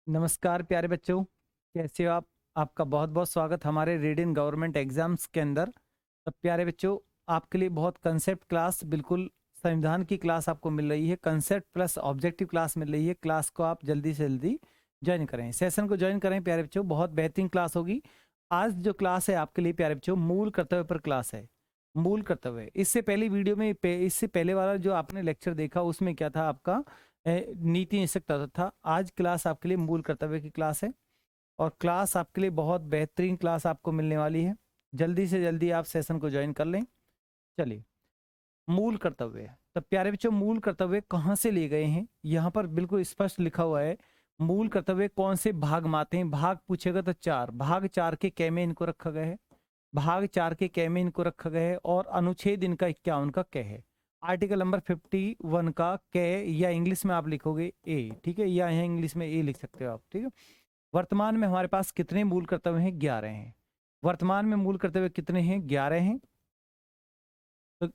नमस्कार प्यारे बच्चों, कैसे हो आप? आपका बहुत बहुत स्वागत हमारे रीडिंग गवर्नमेंट एग्जाम्स के अंदर। तो प्यारे बच्चों, आपके लिए बहुत कंसेप्ट क्लास, बिल्कुल संविधान की क्लास आपको मिल रही है। कंसेप्ट प्लस ऑब्जेक्टिव क्लास मिल रही है। क्लास को आप जल्दी से जल्दी ज्वाइन करें, सेशन को ज्वाइन करें प्यारे बच्चों, बहुत बेहतरीन क्लास होगी। आज जो क्लास है आपके लिए प्यारे बच्चों, मूल कर्तव्य पर क्लास है। मूल कर्तव्य, इससे पहली वीडियो में इससे पहले वाला जो आपने लेक्चर देखा उसमें क्या था आपका नीति निषेध तत्व था। आज क्लास आपके लिए मूल कर्तव्य की क्लास है और क्लास आपके लिए बहुत बेहतरीन क्लास आपको मिलने वाली है। जल्दी से जल्दी आप सेशन को ज्वाइन कर लें। चलिए, मूल कर्तव्य। तब प्यारे बच्चों, मूल कर्तव्य कहाँ से लिए गए हैं? यहाँ पर बिल्कुल स्पष्ट लिखा हुआ है। मूल कर्तव्य कौन से भाग में आते हैं? भाग पूछेगा तो चार भाग, चार के कै में इनको रखा गया है। भाग चार के कै में इनको रखा गया है और अनुच्छेद इनका 51 का कै है। आर्टिकल नंबर 51 का कै, या इंग्लिश में आप लिखोगे ए, ठीक है, या यहाँ इंग्लिश में ए लिख सकते हो आप, ठीक है। वर्तमान में हमारे पास कितने मूल कर्तव्य हैं? 11 हैं। वर्तमान में मूल कर्तव्य कितने हैं? 11 हैं। तो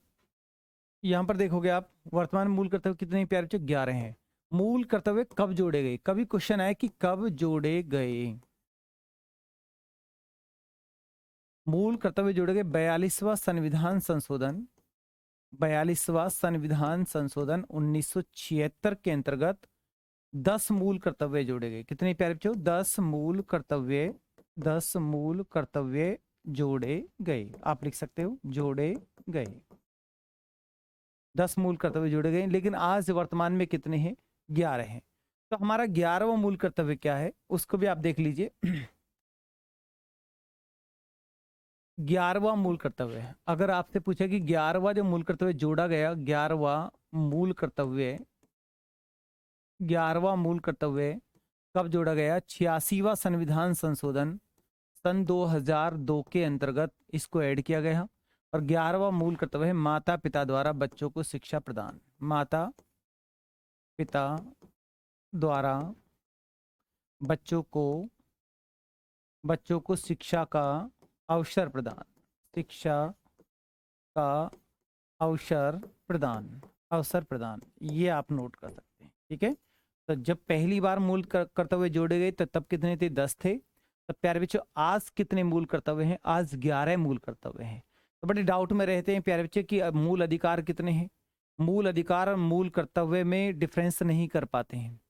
यहाँ पर देखोगे आप, वर्तमान में मूल कर्तव्य कितने हैं प्यारे बच्चों? 11 हैं। मूल कर्तव्य कब जोड़े गए? कभी क्वेश्चन आया कि कब जोड़े गए। मूल कर्तव्य जोड़े गए 42वां संविधान संशोधन, 42वां संविधान संशोधन 1976 के अंतर्गत 10 मूल कर्तव्य जोड़े गए। कितने प्यारे बच्चों? 10 मूल कर्तव्य, 10 मूल कर्तव्य जोड़े गए। आप लिख सकते हो जोड़े गए। 10 मूल कर्तव्य जोड़े गए, लेकिन आज वर्तमान में कितने हैं? 11 हैं। तो हमारा 11वां मूल कर्तव्य क्या है उसको भी आप देख लीजिए। 11वां मूल कर्तव्य है। अगर आपसे पूछे कि 11वां जो मूल कर्तव्य जोड़ा गया, 11वां मूल कर्तव्य, 11वां मूल कर्तव्य कब जोड़ा गया? 86वां संविधान संशोधन सन 2002 के अंतर्गत इसको ऐड किया गया। और 11वां मूल कर्तव्य है माता पिता द्वारा बच्चों को शिक्षा प्रदान। माता पिता द्वारा बच्चों को शिक्षा का अवसर प्रदान। शिक्षा का अवसर प्रदान, अवसर प्रदान, ये आप नोट कर सकते हैं, ठीक है। तो जब पहली बार मूल कर्तव्य जोड़े गए तो तब कितने थे? 10 थे। तब प्यारे बच्चों, आज कितने मूल कर्तव्य हैं? आज 11 मूल कर्तव्य हैं। तो बड़े डाउट में रहते हैं प्यारे बच्चे कि अब मूल अधिकार कितने हैं। मूल अधिकार और मूल कर्तव्य में डिफरेंस नहीं कर पाते हैं।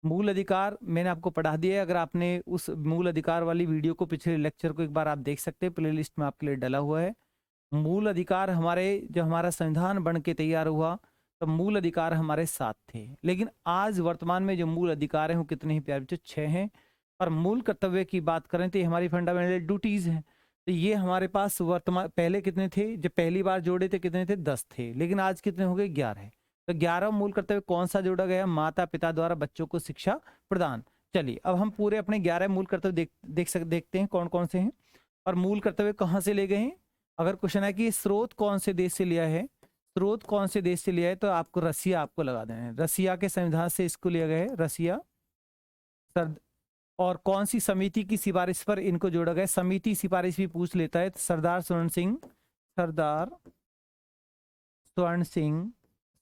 मूल अधिकार मैंने आपको पढ़ा दिया है। अगर आपने उस मूल अधिकार वाली वीडियो को, पिछले लेक्चर को एक बार आप देख सकते हैं, प्लेलिस्ट में आपके लिए डला हुआ है। मूल अधिकार हमारे, जब हमारा संविधान बन के तैयार हुआ तो मूल अधिकार हमारे 7 थे, लेकिन आज वर्तमान में जो मूल अधिकार हैं वो कितने हैं प्यारे बच्चों? 6 हैं। और मूल कर्तव्य की बात करें तो ये हमारी फंडामेंटल ड्यूटीज हैं। तो ये हमारे पास वर्तमान, पहले कितने थे? जब पहली बार जोड़े थे कितने थे? 10 थे, लेकिन आज कितने हो गए? 11। तो 11 मूल कर्तव्य कौन सा जोड़ा गया? माता पिता द्वारा बच्चों को शिक्षा प्रदान। चलिए, अब हम पूरे अपने 11 मूल कर्तव्य देखते हैं कौन कौन से हैं और मूल कर्तव्य कहाँ से ले गए हैं। अगर क्वेश्चन है कि स्रोत कौन से देश से लिया है, स्रोत कौन से देश से लिया है, तो आपको रसिया आपको लगा देना है। रसिया के संविधान से इसको लिया गया है, रसिया। सर, और कौन सी समिति की सिफारिश पर इनको जोड़ा गया? समिति सिफारिश भी पूछ लेता है। सरदार स्वर्ण सिंह, सरदार स्वर्ण सिंह,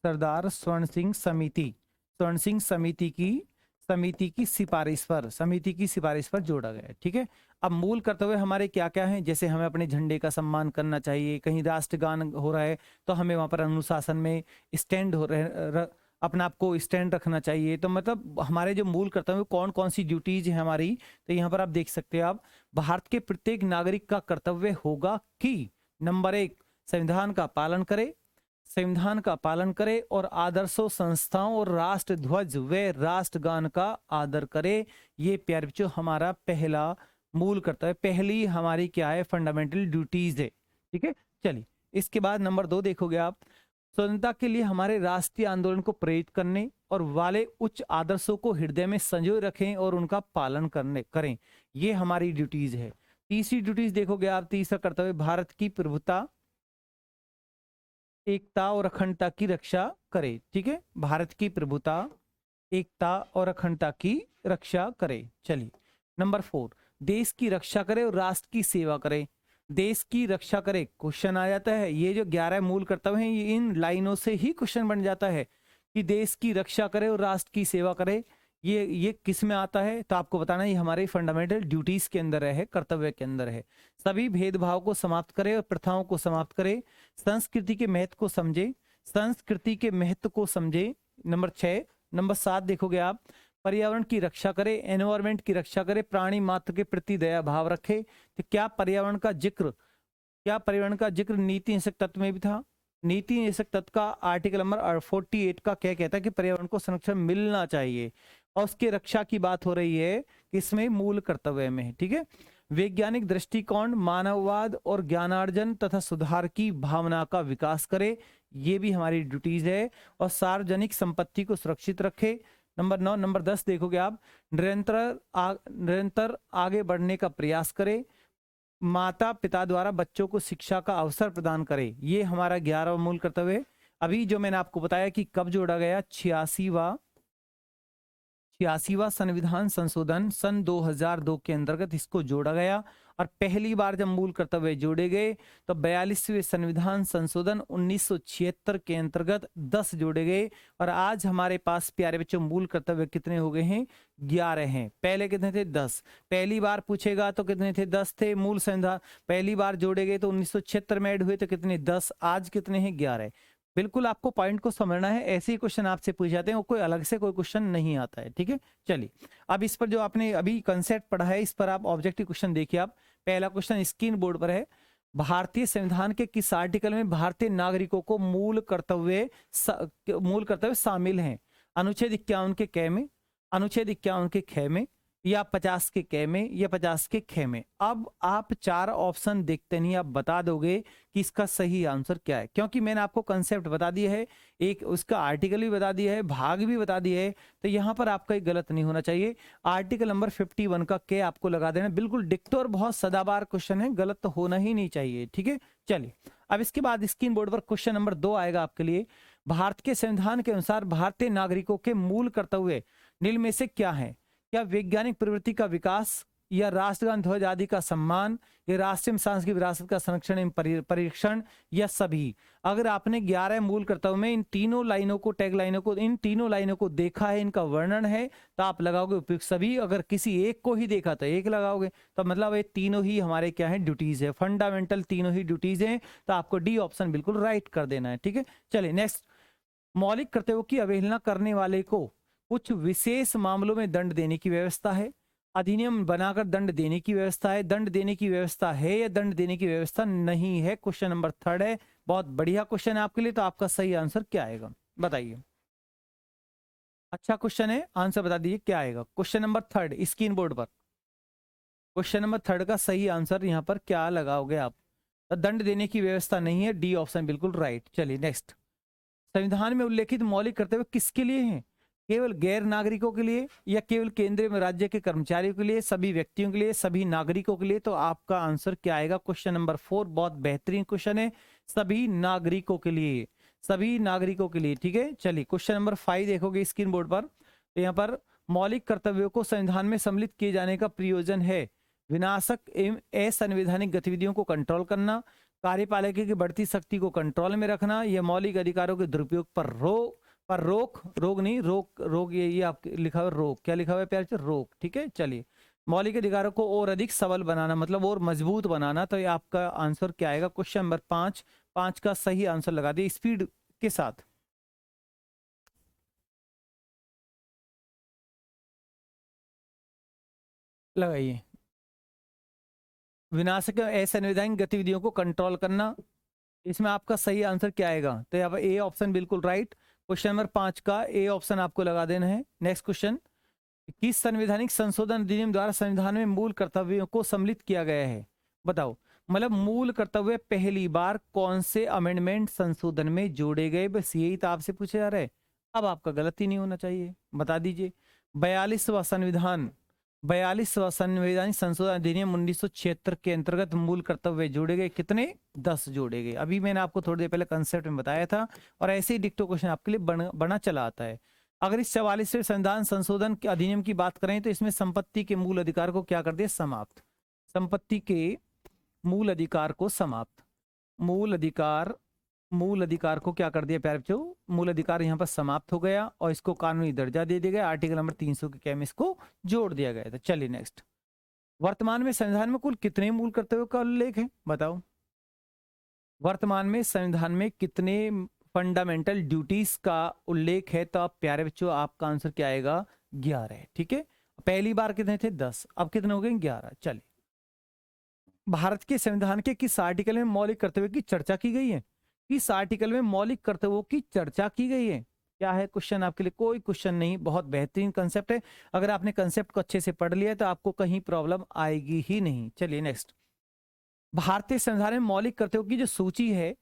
सरदार स्वर्ण सिंह समिति, स्वर्ण सिंह समिति की सिफारिश पर, समिति की सिफारिश पर जोड़ा गया है, ठीक है। अब मूल कर्तव्य हमारे क्या क्या हैं? जैसे हमें अपने झंडे का सम्मान करना चाहिए, कहीं राष्ट्रगान हो रहा है तो हमें वहां पर अनुशासन में स्टैंड हो रहे, अपने आप को स्टैंड रखना चाहिए। तो मतलब हमारे जो मूल कर्तव्य, कौन कौन सी ड्यूटीज है हमारी, तो यहाँ पर आप देख सकते हैं। आप, भारत के प्रत्येक नागरिक का कर्तव्य होगा कि नंबर 1, संविधान का पालन करे, संविधान का पालन करे और आदर्शों, संस्थाओं और राष्ट्र ध्वज व राष्ट्रगान का आदर करे। ये प्यारे बच्चों हमारा पहला मूल कर्तव्य, पहली हमारी क्या है? फंडामेंटल ड्यूटीज है, ठीक है। चलिए, इसके बाद नंबर 2 देखोगे आप, स्वतंत्रता के लिए हमारे राष्ट्रीय आंदोलन को प्रेरित करने और वाले उच्च आदर्शों को हृदय में संजोए रखें और उनका पालन करें। ये हमारी ड्यूटीज है। तीसरी ड्यूटीज देखोगे आप, तीसरा कर्तव्य, भारत की प्रभुता, एकता और अखंडता की रक्षा करे, ठीक है। भारत की प्रभुता, एकता और अखंडता की रक्षा करे। चलिए, नंबर 4, देश की रक्षा करे और राष्ट्र की सेवा करे। देश की रक्षा करे, क्वेश्चन आ जाता है। ये जो 11 मूल कर्तव्य हैं, ये इन लाइनों से ही क्वेश्चन बन जाता है कि देश की रक्षा करे और राष्ट्र की सेवा करे। ये किस में आता है, तो आपको बताना ये हमारे फंडामेंटल ड्यूटीज के अंदर है, कर्तव्य के अंदर है। सभी भेदभाव को समाप्त करे और प्रथाओं को समाप्त करे, संस्कृति के महत्व को समझे, संस्कृति के महत्व को समझे। नंबर 6। नंबर 7 देखोगे आप, पर्यावरण की रक्षा करे, एनवायरमेंट की रक्षा करे, प्राणी मात्र के प्रति दया भाव रखे। तो क्या पर्यावरण का जिक्र नीति निषेक तत्व में भी था? नीति निषेक तत्व का आर्टिकल नंबर 48 का क्या कहता है कि पर्यावरण को संरक्षण मिलना चाहिए, और उसकी रक्षा की बात हो रही है इसमें मूल कर्तव्य में है। ठीक है। वैज्ञानिक दृष्टिकोण, मानववाद और ज्ञानार्जन तथा सुधार की भावना का विकास करे, ये भी हमारी ड्यूटीज है। और सार्वजनिक संपत्ति को सुरक्षित रखे। नंबर 9। नंबर 10 देखोगे आप, निरंतर आगे बढ़ने का प्रयास करे, माता पिता द्वारा बच्चों को शिक्षा का अवसर प्रदान करे, ये हमारा 11वां मूल कर्तव्य है। अभी जो मैंने आपको बताया कि कब जोड़ा गया, 86वां संविधान संशोधन सन 2002 के अंतर्गत इसको जोड़ा गया। और पहली बार जब मूल कर्तव्य जोड़े गए तो 42वें संविधान संशोधन 1976 के अंतर्गत 10 जोड़े गए। और आज हमारे पास प्यारे बच्चों मूल कर्तव्य कितने हो गए हैं? 11 हैं। पहले कितने थे? 10। पहली बार पूछेगा तो कितने थे? 10 थे मूल संविधान। पहली बार जोड़े गए तो 1976 में ऐड हुए तो कितने? 10। आज कितने हैं? 11। बिल्कुल आपको पॉइंट को समझना है, ऐसे ही क्वेश्चन आपसे पूछ जाते हैं, वो कोई अलग से कोई क्वेश्चन नहीं आता है। ठीक है, चलिए अब इस पर जो आपने अभी कंसेप्ट पढ़ा है इस पर आप ऑब्जेक्टिव क्वेश्चन देखिए। आप पहला क्वेश्चन स्क्रीन बोर्ड पर है, भारतीय संविधान के किस आर्टिकल में भारतीय नागरिकों को मूल कर्तव्य शामिल हैं? अनुच्छेद 51 के क में, अनुच्छेद 51 के ख में, या 50 के क में, या 50 के ख में। अब आप 4 ऑप्शन देखते नहीं, आप बता दोगे कि इसका सही आंसर क्या है, क्योंकि मैंने आपको कंसेप्ट बता दिया है, एक उसका आर्टिकल भी बता दिया है, भाग भी बता दिया है, तो यहाँ पर आपका एक गलत नहीं होना चाहिए। आर्टिकल नंबर 51 का क आपको लगा देना, बिल्कुल डिक्टो और बहुत सदाबहार क्वेश्चन है, गलत तो होना ही नहीं चाहिए। ठीक है, चलिए अब इसके बाद स्क्रीन बोर्ड पर क्वेश्चन नंबर 2 आएगा आपके लिए। भारत के संविधान के अनुसार भारतीय नागरिकों के मूल कर्तव्य निम्न में से क्या है? क्या वैज्ञानिक प्रवृत्ति का विकास, या राष्ट्रगान ध्वज आदि का सम्मान, या राष्ट्रीय सांस्कृतिक विरासत का संरक्षण एवं परीक्षण, या सभी? अगर आपने 11 मूल कर्तव्य में इन तीनों लाइनों को, टैग लाइनों को, इन तीनों लाइनों को देखा है, इनका वर्णन है, तो आप लगाओगे उपयुक्त सभी। अगर किसी एक को ही देखा तो एक लगाओगे, तो मतलब ये तीनों ही हमारे क्या है? ड्यूटीज है, फंडामेंटल तीनों ही ड्यूटीज हैं, तो आपको डी ऑप्शन बिल्कुल राइट कर देना है। ठीक है, चलिए नेक्स्ट। मौलिक कर्तव्यों की अवहेलना करने वाले को कुछ विशेष मामलों में दंड देने की व्यवस्था है, अधिनियम बनाकर दंड देने की व्यवस्था है, दंड देने की व्यवस्था है, या दंड देने की व्यवस्था नहीं है। क्वेश्चन नंबर 3 है, बहुत बढ़िया क्वेश्चन है आपके लिए, तो आपका सही आंसर क्या आएगा बताइए? अच्छा क्वेश्चन है, आंसर बता दीजिए क्या आएगा। क्वेश्चन नंबर 3 स्क्रीन बोर्ड पर, क्वेश्चन नंबर 3 का सही आंसर यहाँ पर क्या लगाओगे आप? तो दंड देने की व्यवस्था नहीं है, डी ऑप्शन बिल्कुल राइट। चलिए नेक्स्ट। संविधान में उल्लेखित मौलिक कर्तव्य किसके लिए हैं? केवल गैर नागरिकों के लिए, या केवल केंद्रीय में राज्य के कर्मचारियों के लिए, सभी व्यक्तियों के लिए, सभी नागरिकों के लिए? तो आपका आंसर क्या आएगा? क्वेश्चन नंबर 4 बहुत बेहतरीन क्वेश्चन है, सभी नागरिकों के लिए, सभी नागरिकों के लिए। ठीक है, चलिए क्वेश्चन नंबर 5 देखोगे स्क्रीन बोर्ड पर, तो यहाँ पर मौलिक कर्तव्यों को संविधान में सम्मिलित किए जाने का प्रयोजन है विनाशक एवं असंवैधानिक गतिविधियों को कंट्रोल करना, कार्यपालिका की बढ़ती शक्ति को कंट्रोल में रखना, या मौलिक अधिकारों के दुरुपयोग पर रोक, ये आप लिखा हुआ रोक, क्या लिखा हुआ है प्यार से? रोक। ठीक है, चलिए मौलिक अधिकारों को और अधिक सबल बनाना, मतलब और मजबूत बनाना, तो ये आपका आंसर क्या आएगा? क्वेश्चन नंबर 5 का सही आंसर लगा दिए स्पीड के साथ। लगाइए, विनाशक असंवैधानिक गतिविधियों को कंट्रोल करना, इसमें आपका सही आंसर क्या आएगा? तो यहाँ पर ए ऑप्शन बिल्कुल राइट, क्वेश्चन नंबर 5 का ए ऑप्शन आपको लगा देना है। नेक्स्ट क्वेश्चन, किस संवैधानिक संशोधन अधिनियम द्वारा संविधान में मूल कर्तव्यों को सम्मिलित किया गया है? बताओ, मतलब मूल कर्तव्य पहली बार कौन से अमेंडमेंट संशोधन में जोड़े गए? बस यही तो आपसे पूछा जा रहा है। अब आपका गलती नहीं होना चाहिए, बता दीजिए। 42वां संवैधानिक संशोधन अधिनियम 1976 के अंतर्गत मूल कर्तव्य जोड़े गए, कितने? 10 जोड़े गए। अभी मैंने आपको थोड़ी देर पहले कंसेप्ट में बताया था, और ऐसे ही डिक्टो क्वेश्चन आपके लिए बना चला आता है। अगर इस 44वें संविधान संशोधन के अधिनियम की बात करें तो इसमें संपत्ति के मूल अधिकार को क्या कर दिया? समाप्त। संपत्ति के मूल अधिकार को समाप्त, मूल अधिकार मूल अधिकार को क्या कर दिया प्यारे बच्चों, मूल अधिकार यहाँ पर समाप्त हो गया और इसको कानूनी दर्जा दे दिया गया। आर्टिकल नंबर 300 के क्या में इसको जोड़ दिया गया था। चलिए नेक्स्ट, वर्तमान में संविधान में कुल कितने मूल कर्तव्यों का उल्लेख है बताओ। वर्तमान में संविधान में कितने फंडामेंटल ड्यूटीज का उल्लेख है, तो आप प्यारे बच्चों आपका आंसर क्या आएगा, 11 है। ठीक है, पहली बार कितने थे, 10, अब कितने हो गए, 11। चलिए, भारत के संविधान के किस आर्टिकल में मौलिक कर्तव्यों की चर्चा की गई है, किस आर्टिकल में मौलिक कर्तव्यों की चर्चा की गई है, क्या है क्वेश्चन आपके लिए, कोई क्वेश्चन नहीं, बहुत बेहतरीन कंसेप्ट है। अगर आपने कंसेप्ट को अच्छे से पढ़ लिया तो आपको कहीं प्रॉब्लम आएगी ही नहीं। चलिए नेक्स्ट, भारतीय संविधान में मौलिक कर्तव्यों की जो सूची है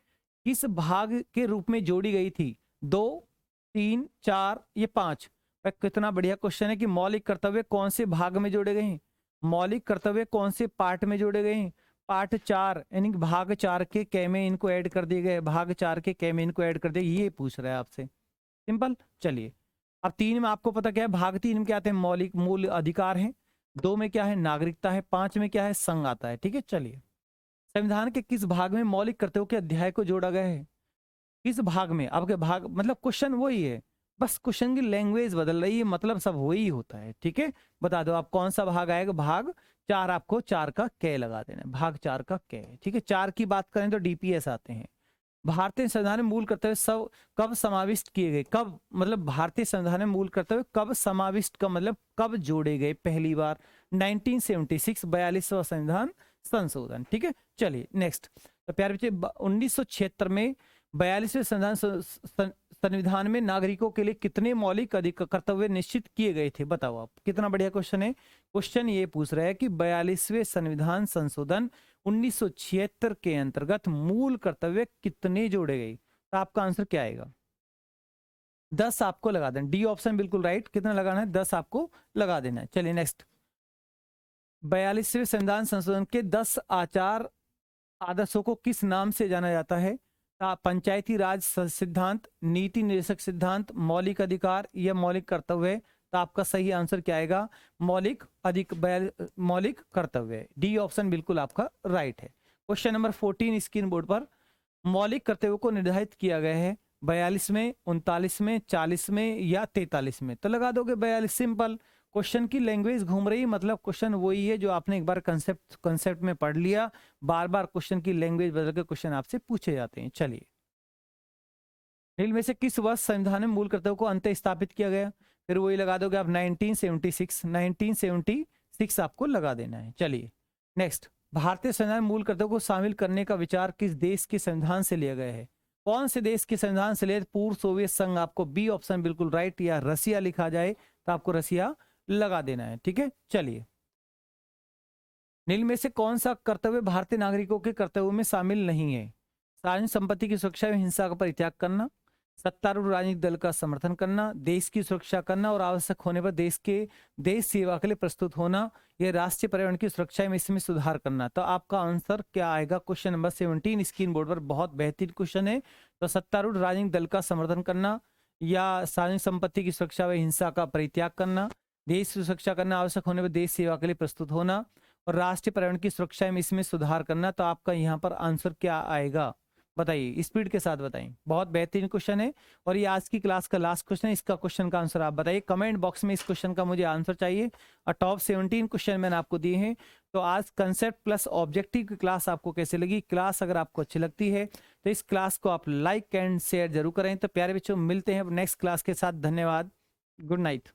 किस भाग के रूप में जोड़ी गई थी, 2, 3, 4, ये 5। कितना बढ़िया क्वेश्चन है कि मौलिक कर्तव्य कौन से भाग में जोड़े गए हैं, मौलिक कर्तव्य कौन से पार्ट में जोड़े गए हैं, पार्ट 4 यानी भाग 4 के कै में इनको ऐड कर दिए गए, भाग 4 के कै में इनको ऐड कर दिए, ये पूछ रहा है आपसे, सिंपल। चलिए, अब 3 में आपको पता क्या है, भाग 3 में क्या आते हैं, मौलिक मूल अधिकार है, 2 में क्या है, नागरिकता है, 5 में क्या है, संघ आता है। ठीक है, चलिए, संविधान के किस भाग में मौलिक कर्तव्यों के अध्याय को जोड़ा गया है, किस भाग में, आपके भाग मतलब क्वेश्चन वही है, बस क्वेश्चन की लैंग्वेज बदल रही है, मतलब सब वही होता है। ठीक है, बता दो आप कौन सा भाग आएगा, भाग 4, आपको 4 का कै लगा देना है, भाग 4 का कै। ठीक है, 4 की बात करें तो डीपीएस आते हैं। भारतीय संविधान में मूल कर्तव्य सब कब समाविष्ट किए गए, कब मतलब भारतीय संविधान में मूल कर्तव्य कब समाविष्ट का मतलब कब जोड़े गए पहली बार, 1976 42वां संविधान संशोधन। ठीक है, चलिए नेक्स्ट, तो प्यारे बच्चे 1976 में 42वें संविधान में नागरिकों के लिए कितने मौलिक कर्तव्य निश्चित किए गए थे, बताओ आप। कितना बढ़िया क्वेश्चन है, क्वेश्चन ये पूछ रहा है कि 42वें संविधान संशोधन 1976 के अंतर्गत मूल कर्तव्य कितने जोड़े गए, तो आपका आंसर क्या आएगा, 10 आपको लगा देना, डी ऑप्शन बिल्कुल राइट। कितना लगाना है, 10 आपको लगा देना है। चलिए नेक्स्ट, 42वें संविधान संशोधन के 10 आचार आदर्शों को किस नाम से जाना जाता है, पंचायती राज सिद्धांत, नीति निर्देशक सिद्धांत, मौलिक अधिकार या मौलिक कर्तव्य, तो आपका सही आंसर क्या आएगा, मौलिक कर्तव्य, डी ऑप्शन बिल्कुल आपका राइट है। क्वेश्चन नंबर 14 स्क्रीन बोर्ड पर, मौलिक कर्तव्यों को निर्धारित किया गया है 42 में, 39 में, 40 में या 43 में, तो लगा दोगे 42, सिंपल। क्वेश्चन की लैंग्वेज घूम रही, मतलब क्वेश्चन वही है जो आपने एक बार कंसेप्ट में पढ़ लिया, बार बार क्वेश्चन की लैंग्वेज बदल के क्वेश्चन आपसे पूछे जाते हैं। चलिए, इनमें से किस वर्ष संविधान में मूल कर्तव्यों को अंत स्थापित किया गया, फिर वही लगा दोगे आप 1976 आपको लगा देना है। चलिए नेक्स्ट, भारतीय संविधान में मूल कर्तव्यों को शामिल करने का विचार किस देश के संविधान से लिया गया है, कौन से देश के संविधान से लिया, पूर्व सोवियत संघ, आपको बी ऑप्शन बिल्कुल राइट, या रसिया लिखा जाए तो आपको रसिया लगा देना है। ठीक है, चलिए, निम्न में से कौन सा कर्तव्य भारतीय नागरिकों के कर्तव्यों में शामिल नहीं है, सार्वजनिक संपत्ति की सुरक्षा में हिंसा का परित्याग करना, सत्तारूढ़ राजनीतिक दल का समर्थन करना, देश की सुरक्षा करना और आवश्यक होने पर देश सेवा के लिए प्रस्तुत होना, यह राष्ट्रीय पर्यावरण की सुरक्षा में इसमें सुधार करना, तो आपका आंसर क्या आएगा, क्वेश्चन नंबर 17 स्क्रीन बोर्ड पर, बहुत बेहतरीन क्वेश्चन है। तो सत्तारूढ़ राजनीतिक दल का समर्थन करना, या सार्वजनिक संपत्ति की सुरक्षा व हिंसा का परित्याग करना, देश की सुरक्षा करना, आवश्यक होने पर देश सेवा के लिए प्रस्तुत होना और राष्ट्रीय पर्यावरण की सुरक्षा में इसमें सुधार करना, तो आपका यहाँ पर आंसर क्या आएगा, बताइए, स्पीड के साथ बताइए। बहुत बेहतरीन क्वेश्चन है और ये आज की क्लास का लास्ट क्वेश्चन है, इसका क्वेश्चन का आंसर आप बताइए कमेंट बॉक्स में, इस क्वेश्चन का मुझे आंसर चाहिए। और टॉप 17 क्वेश्चन मैंने आपको दिए हैं। तो आज कंसेप्ट प्लस ऑब्जेक्टिव की क्लास आपको कैसे लगी, क्लास अगर आपको अच्छी लगती है तो इस क्लास को आप लाइक एंड शेयर जरूर करें। तो प्यारे बच्चों, मिलते हैं नेक्स्ट क्लास के साथ, धन्यवाद, गुड नाइट।